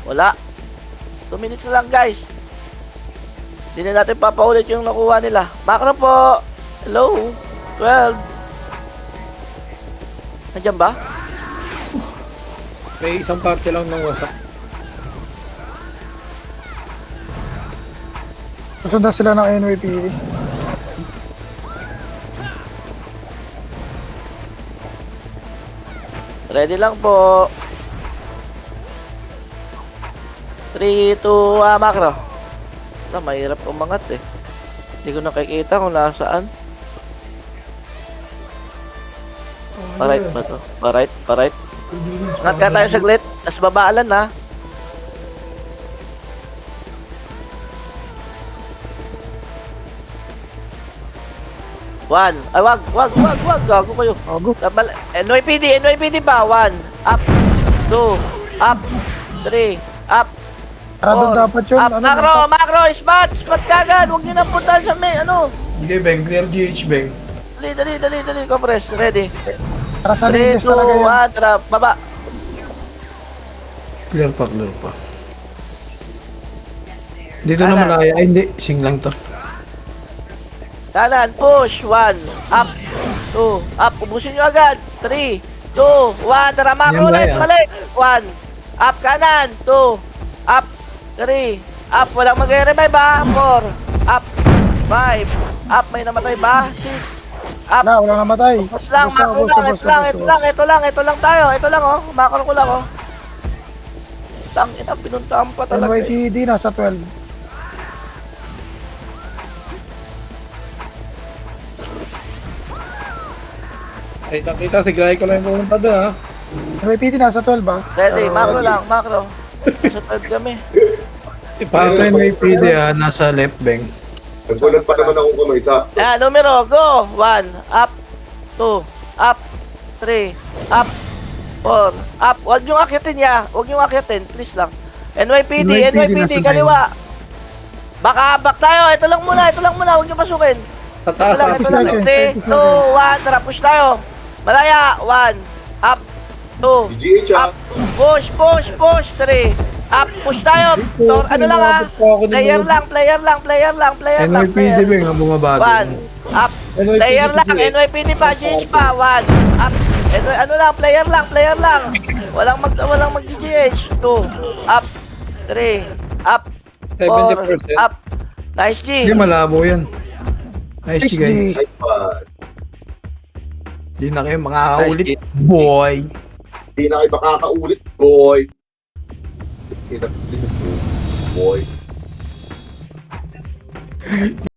Wala. 2 minutes na lang, guys. Hindi na natin papaulit yung nakuha nila. Macro po. Hello. 12. Nandiyan ba? May isang party lang ng wasak. Susundan sila ng NYPD. Ready lang po. 3, 2, macro. Mahirap umangat eh. Hindi ko nakikita kung nasaan. Pa-right ba to? Pa-right. Ngat ka tayo saglit. Tas babaalan na. One. Ay, wag. Gago kayo. Gago. NYPD pa. 1, up. 2, up. 3, up. Tara doon 4, dapat yun. up. Macro, spot kagad. Huwag nyo na puntahan sa may, Hindi, Beng. Clear GH, Beng. Dali, compress. Ready. Tara sa 3, 2, linis talaga yan. 1, tara, baba. Clear pa. Dito na malaya. Ay, hindi. Sing lang to. Kanan, push, 1, up, 2, up, ubusin nyo agad, 3, 2, 1, tara, macro Yan, ulit, Maya. balik, 1, up, kanan, 2, up, 3, up, walang mag-revive ba, 4, up, 5, up, may namatay ba, 6, up, Wala, walang namatay. Bus lang, macro lang, ito lang tayo, oh, macro ko lang, oh. Tangina, pinuntahan pa talaga. NYPD nasa 12. Kita si Gray ko lang yung pumunta doon ha. NYPD nasa 12 ba? Ready, macro lang, macro. Nasa third kami. Pato NYPD nasa left bank. Nagbulat pa naman akong kamay sa... Ayan, numero, go! 1, up, 2, up, 3, up, 4, up. Huwag niyong akitin niya. Huwag niyong akitin, please lang. NYPD, NYPD, kaliwa. Back tayo. Ito lang muna. Huwag niyo pasukin. Tataas Ito lang. Status 3, 2, 1, tara, push tayo. Malaya, 1, up, 2, GGH up, push, 3, up, push tayo. Ano lang ha? Player lang. NYPD bang ang bumaba 1, up, player lang, NYPD pa, GH pa, 1, up, ano lang, player lang, walang mag-GH, 2, up, 3, up, 4, 70%. up, nice G, Hindi, malabo yan. Nice guys. iPad. Hindi na kayo makakaulit, boy. Hindi na kayo makakaulit, boy. Boy.